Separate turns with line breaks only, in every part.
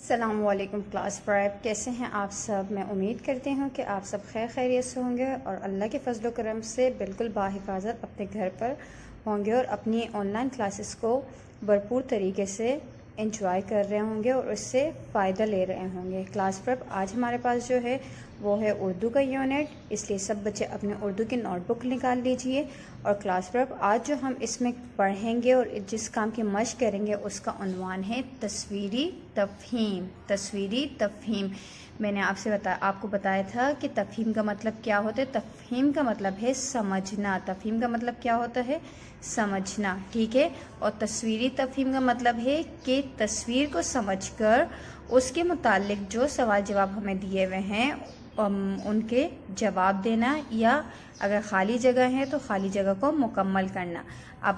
السلام علیکم class prep, کیسے ہیں آپ سب؟ میں امید کرتی ہوں کہ آپ سب خیر خیریت سے ہوں گے اور اللہ کے فضل و کرم سے بالکل باحفاظت اپنے گھر پر ہوں گے اور اپنی آن لائن کلاسز کو بھرپور طریقے سے انجوائے کر رہے ہوں گے اور اس سے فائدہ لے رہے ہوں گے۔ کلاس پریپ آج ہمارے پاس جو ہے وہ ہے اردو کا یونٹ، اس لیے سب بچے اپنے اردو کی نوٹ بک نکال لیجئے۔ اور کلاس پریپ آج جو ہم اس میں پڑھیں گے اور جس کام کی مشق کریں گے اس کا عنوان ہے تصویری تفہیم۔ تصویری تفہیم میں نے آپ کو بتایا تھا کہ تفہیم کا مطلب کیا ہوتا ہے۔ تفہیم کا مطلب ہے سمجھنا۔ تفہیم کا مطلب کیا ہوتا ہے؟ سمجھنا، ٹھیک ہے۔ اور تصویری تفہیم کا مطلب ہے کہ تصویر کو سمجھ کر اس کے متعلق جو سوال جواب ہمیں دیے ہوئے ہیں ان کے جواب دینا، یا اگر خالی جگہ ہے تو خالی جگہ کو مکمل کرنا۔ اب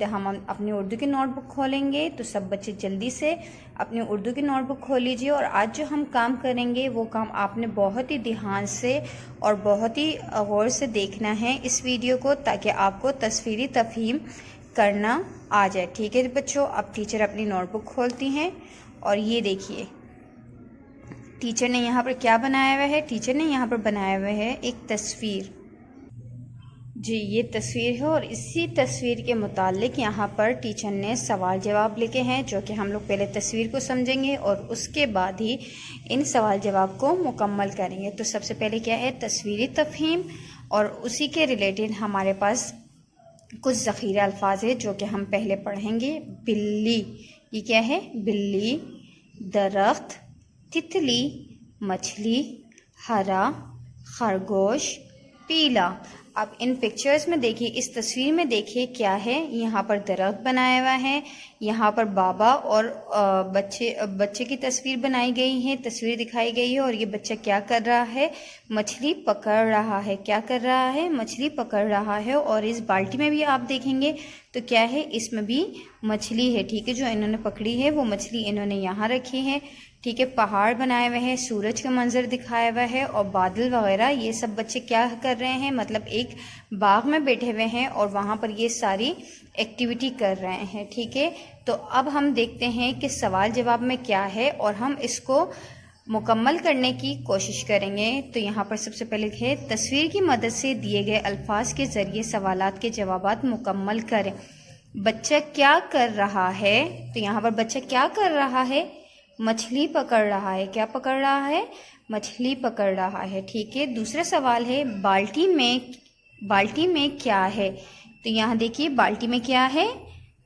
ہم اپنی اردو کی نوٹ بک کھولیں گے تو سب بچے جلدی سے اپنی اردو کی نوٹ بک کھول لیجیے، اور آج جو ہم کام کریں گے وہ کام آپ نے بہت ہی دھیان سے اور بہت ہی غور سے دیکھنا ہے اس ویڈیو کو، تاکہ آپ کو تصویری تفہیم کرنا آ جائے، ٹھیک ہے بچوں۔ اب ٹیچر اپنی نوٹ بک کھولتی ہیں اور یہ دیکھیے ٹیچر نے یہاں پر کیا بنایا ہوا ہے۔ ٹیچر نے یہاں پر بنایا ہوا ہے ایک تصویر، جی یہ تصویر ہے، اور اسی تصویر کے متعلق یہاں پر ٹیچر نے سوال جواب لکھے ہیں، جو کہ ہم لوگ پہلے تصویر کو سمجھیں گے اور اس کے بعد ہی ان سوال جواب کو مکمل کریں گے۔ تو سب سے پہلے کیا ہے؟ تصویری تفہیم، اور اسی کے ریلیٹڈ ہمارے پاس کچھ ذخیرہ الفاظ ہے جو کہ ہم پہلے پڑھیں گے۔ بلی، یہ کیا ہے؟ بلی، درخت، تتلی، مچھلی، ہرا، خرگوش، پیلا۔ اب ان پکچرز میں دیکھیے، اس تصویر میں دیکھیے کیا ہے۔ یہاں پر درخت بنایا ہوا ہے، یہاں پر بابا اور بچے کی تصویر بنائی گئی ہے، تصویر دکھائی گئی ہے، اور یہ بچہ کیا کر رہا ہے؟ مچھلی پکڑ رہا ہے۔ کیا کر رہا ہے؟ مچھلی پکڑ رہا ہے۔ اور اس بالٹی میں بھی آپ دیکھیں گے تو کیا ہے؟ اس میں بھی مچھلی ہے، ٹھیک ہے۔ جو انہوں نے پکڑی ہے وہ مچھلی انہوں نے یہاں رکھی ہے، ٹھیک ہے۔ پہاڑ بنائے ہوئے ہیں، سورج کا منظر دکھایا ہوا ہے، اور بادل وغیرہ۔ یہ سب بچے کیا کر رہے ہیں؟ مطلب ایک باغ میں بیٹھے ہوئے ہیں اور وہاں پر یہ ساری ایکٹیویٹی کر رہے ہیں، ٹھیک ہے۔ تو اب ہم دیکھتے ہیں کہ سوال جواب میں کیا ہے اور ہم اس کو مکمل کرنے کی کوشش کریں گے۔ تو یہاں پر سب سے پہلے ہے تصویر کی مدد سے دیے گئے الفاظ کے ذریعے سوالات کے جوابات مکمل کریں۔ بچہ کیا کر رہا ہے؟ تو یہاں پر بچہ کیا کر رہا ہے؟ مچھلی پکڑ رہا ہے۔ کیا پکڑ رہا ہے؟ مچھلی پکڑ رہا ہے، ٹھیک ہے۔ دوسرا سوال ہے بالٹی میں کیا ہے؟ تو یہاں دیکھیے بالٹی میں کیا ہے؟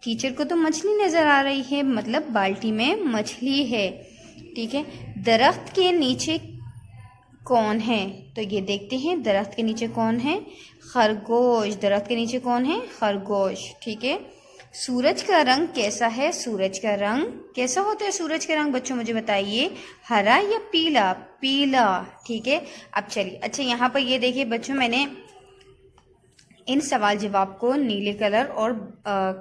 ٹیچر کو تو مچھلی نظر آ رہی ہے، مطلب بالٹی میں مچھلی ہے، ٹھیک ہے۔ درخت کے نیچے کون ہے؟ تو یہ دیکھتے ہیں درخت کے نیچے کون ہے؟ خرگوش۔ درخت کے نیچے کون ہے؟ خرگوش، ٹھیک ہے۔ سورج کا رنگ کیسا ہے؟ سورج کا رنگ کیسا ہوتا ہے؟ سورج کا رنگ بچوں مجھے بتائیے، ہرا یا پیلا؟ پیلا، ٹھیک ہے۔ اب چلیے، اچھا یہاں پر یہ دیکھیے بچوں، میں نے ان سوال جواب کو نیلے کلر اور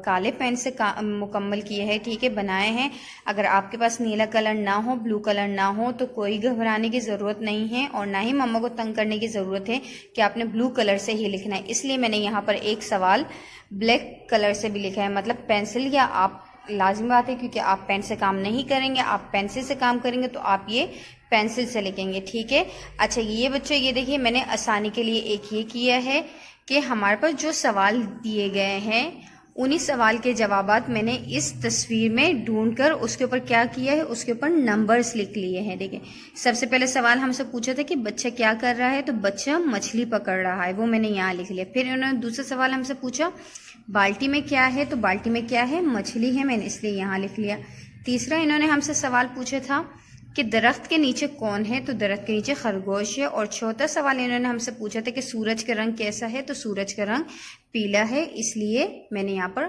کالے پین سے مکمل کیے ہیں، ٹھیک ہے، بنائے ہیں۔ اگر آپ کے پاس نیلا کلر نہ ہو، بلو کلر نہ ہو تو کوئی گھبرانے کی ضرورت نہیں ہے، اور نہ ہی مما کو تنگ کرنے کی ضرورت ہے کہ آپ نے بلو کلر سے ہی لکھنا ہے۔ اس لیے میں نے یہاں پر ایک سوال بلیک کلر سے بھی لکھا ہے، مطلب پینسل، یا آپ لازمی بات ہے کیونکہ آپ پین سے کام نہیں کریں گے، آپ پینسل سے کام کریں گے تو آپ یہ پینسل سے لکھیں گے، ٹھیک ہے۔ اچھا یہ بچوں یہ دیکھیے، میں نے آسانی کے لیے ایک یہ کیا ہے کہ ہمارے پاس جو سوال دیے گئے ہیں انہی سوال کے جوابات میں نے اس تصویر میں ڈھونڈ کر اس کے اوپر کیا کیا ہے؟ اس کے اوپر نمبرز لکھ لیے ہیں، دیکھیں۔ سب سے پہلے سوال ہم سے پوچھا تھا کہ بچہ کیا کر رہا ہے؟ تو بچہ مچھلی پکڑ رہا ہے، وہ میں نے یہاں لکھ لیا۔ پھر انہوں نے دوسرا سوال ہم سے پوچھا بالٹی میں کیا ہے؟ تو بالٹی میں کیا ہے؟ مچھلی ہے، میں نے اس لیے یہاں لکھ لیا۔ تیسرا انہوں نے ہم سے سوال پوچھا تھا کہ درخت کے نیچے کون ہے؟ تو درخت کے نیچے خرگوش ہے۔ اور چوتھا سوال انہوں نے ہم سے پوچھا تھا کہ سورج کا رنگ کیسا ہے؟ تو سورج کا رنگ پیلا ہے، اس لیے میں نے یہاں پر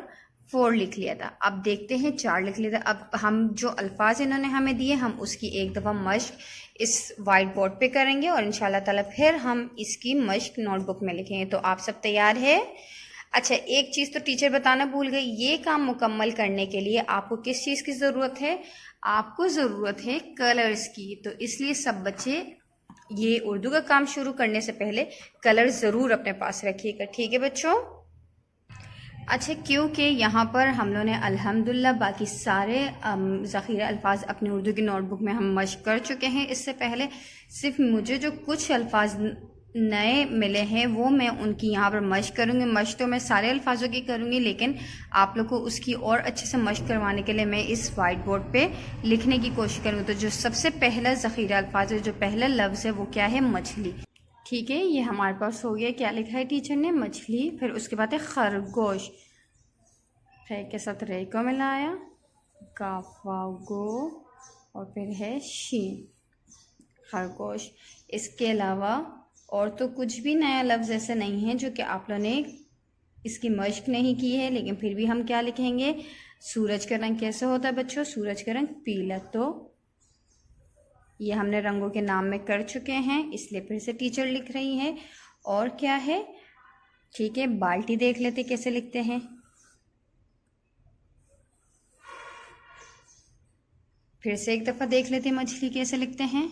4 لکھ لیا تھا۔ اب دیکھتے ہیں 4 لکھ لیا تھا۔ اب ہم جو الفاظ انہوں نے ہمیں دیے ہم اس کی ایک دفعہ مشق اس وائٹ بورڈ پہ کریں گے، اور انشاءاللہ تعالیٰ پھر ہم اس کی مشق نوٹ بک میں لکھیں گے۔ تو آپ سب تیار ہے؟ اچھا ایک چیز تو ٹیچر بتانا بھول گئی، یہ کام مکمل کرنے کے لیے آپ کو کس چیز کی ضرورت ہے؟ آپ کو ضرورت ہے کلرز کی۔ تو اس لیے سب بچے یہ اردو کا کام شروع کرنے سے پہلے کلر ضرور اپنے پاس رکھیے گا، ٹھیک ہے بچوں۔ اچھا، کیونکہ یہاں پر ہم لوگوں نے الحمدللہ باقی سارے ذخیرہ الفاظ اپنی اردو کی نوٹ بک میں ہم مشق کر چکے ہیں اس سے پہلے. صرف مجھے جو کچھ الفاظ نئے ملے ہیں وہ میں ان کی یہاں پر مشق کروں گی. مشق تو میں سارے الفاظوں کی کروں گی، لیکن آپ لوگ کو اس کی اور اچھے سے مشق کروانے کے لیے میں اس وائٹ بورڈ پہ لکھنے کی کوشش کروں گی. تو جو سب سے پہلا ذخیرہ الفاظ ہے، جو پہلا لفظ ہے، وہ کیا ہے؟ مچھلی. ٹھیک ہے، یہ ہمارے پاس ہو گیا. کیا لکھا ہے ٹیچر نے؟ مچھلی. پھر اس کے بعد ہے خرگوش. رے کے ساتھ رے کو ملایا، کاف واو گو، اور پھر ہے شین، خرگوش. اس کے علاوہ اور تو کچھ بھی نیا لفظ ایسے نہیں ہے جو کہ آپ لوگوں نے اس کی مشق نہیں کی ہے، لیکن پھر بھی ہم کیا لکھیں گے؟ سورج کا رنگ کیسے ہوتا ہے بچوں؟ سورج کا رنگ پیلا. تو یہ ہم نے رنگوں کے نام میں کر چکے ہیں، اس لیے پھر سے ٹیچر لکھ رہی ہے. اور کیا ہے؟ ٹھیک ہے، بالٹی دیکھ لیتے کیسے لکھتے ہیں. پھر سے ایک دفعہ دیکھ لیتے مچھلی کیسے لکھتے ہیں.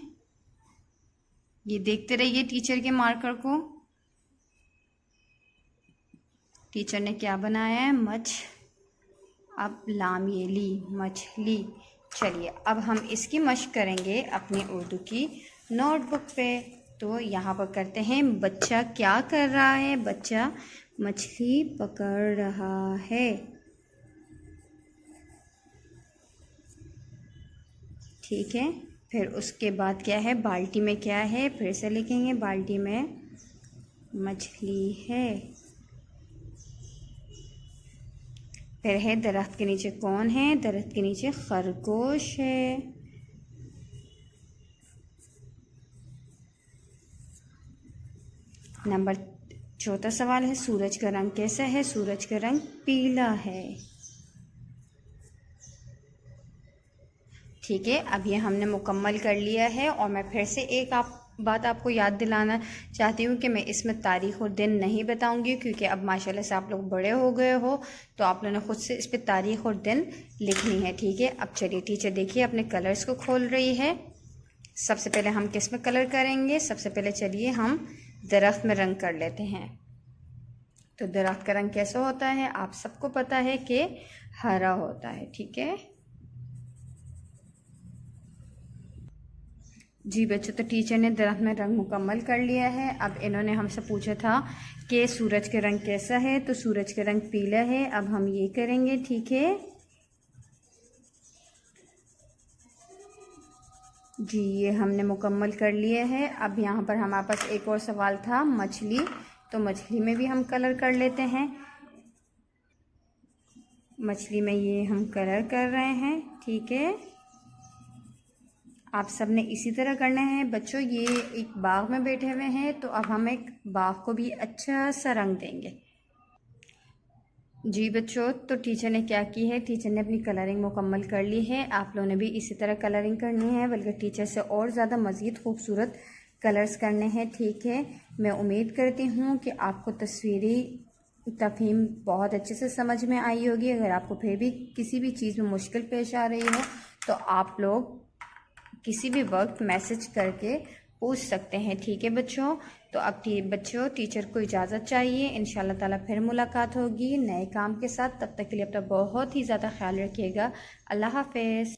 یہ دیکھتے رہیے ٹیچر کے مارکر کو. ٹیچر نے کیا بنایا ہے؟ اب لام یہ لی، مچھلی. چلیے اب ہم اس کی مشق کریں گے اپنی اردو کی نوٹ بک پہ. تو یہاں پر کرتے ہیں، بچہ کیا کر رہا ہے؟ بچہ مچھلی پکڑ رہا ہے. ٹھیک ہے، پھر اس کے بعد کیا ہے؟ بالٹی میں کیا ہے؟ پھر سے لکھیں گے، بالٹی میں مچھلی ہے. پھر ہے درخت کے نیچے کون ہے؟ درخت کے نیچے خرگوش ہے. نمبر 4 سوال ہے، سورج کا رنگ کیسا ہے؟ سورج کا رنگ پیلا ہے. ٹھیک ہے، اب یہ ہم نے مکمل کر لیا ہے. اور میں پھر سے ایک بات آپ کو یاد دلانا چاہتی ہوں کہ میں اس میں تاریخ اور دن نہیں بتاؤں گی، کیونکہ اب ماشاءاللہ سے آپ لوگ بڑے ہو گئے ہو تو آپ لوگوں نے خود سے اس پہ تاریخ اور دن لکھنی ہے. ٹھیک ہے، اب چلیے ٹیچر دیکھیے اپنے کلرز کو کھول رہی ہے. سب سے پہلے ہم کس میں کلر کریں گے؟ سب سے پہلے چلیے ہم درخت میں رنگ کر لیتے ہیں. تو درخت کا رنگ کیسا ہوتا ہے؟ آپ سب کو پتہ ہے کہ ہرا ہوتا ہے. ٹھیک ہے جی بچوں، تو ٹیچر نے درخت میں رنگ مکمل کر لیا ہے. اب انہوں نے ہم سے پوچھا تھا کہ سورج کا رنگ کیسا ہے، تو سورج کا رنگ پیلا ہے. اب ہم یہ کریں گے. ٹھیک ہے جی، یہ ہم نے مکمل کر لیا ہے. اب یہاں پر ہمارے پاس ایک اور سوال تھا، مچھلی. تو مچھلی میں بھی ہم کلر کر لیتے ہیں. مچھلی میں یہ ہم کلر کر رہے ہیں. ٹھیک ہے، آپ سب نے اسی طرح کرنا ہے بچوں. یہ ایک باغ میں بیٹھے ہوئے ہیں، تو اب ہم ایک باغ کو بھی اچھا سا رنگ دیں گے. جی بچوں، تو ٹیچر نے کیا کی ہے؟ ٹیچر نے اپنی کلرنگ مکمل کر لی ہے. آپ لوگوں نے بھی اسی طرح کلرنگ کرنی ہے، بلکہ ٹیچر سے اور زیادہ مزید خوبصورت کلرز کرنے ہیں. ٹھیک ہے، میں امید کرتی ہوں کہ آپ کو تصویری تفہیم بہت اچھے سے سمجھ میں آئی ہوگی. اگر آپ کو پھر بھی کسی بھی چیز میں مشکل پیش آ رہی ہو تو آپ لوگ کسی بھی وقت میسج کر کے پوچھ سکتے ہیں. ٹھیک ہے بچوں، تو اب بچوں ٹیچر کو اجازت چاہیے. انشاءاللہ تعالیٰ پھر ملاقات ہوگی نئے کام کے ساتھ. تب تک کے لیے اپنا بہت ہی زیادہ خیال رکھیے گا. اللہ حافظ.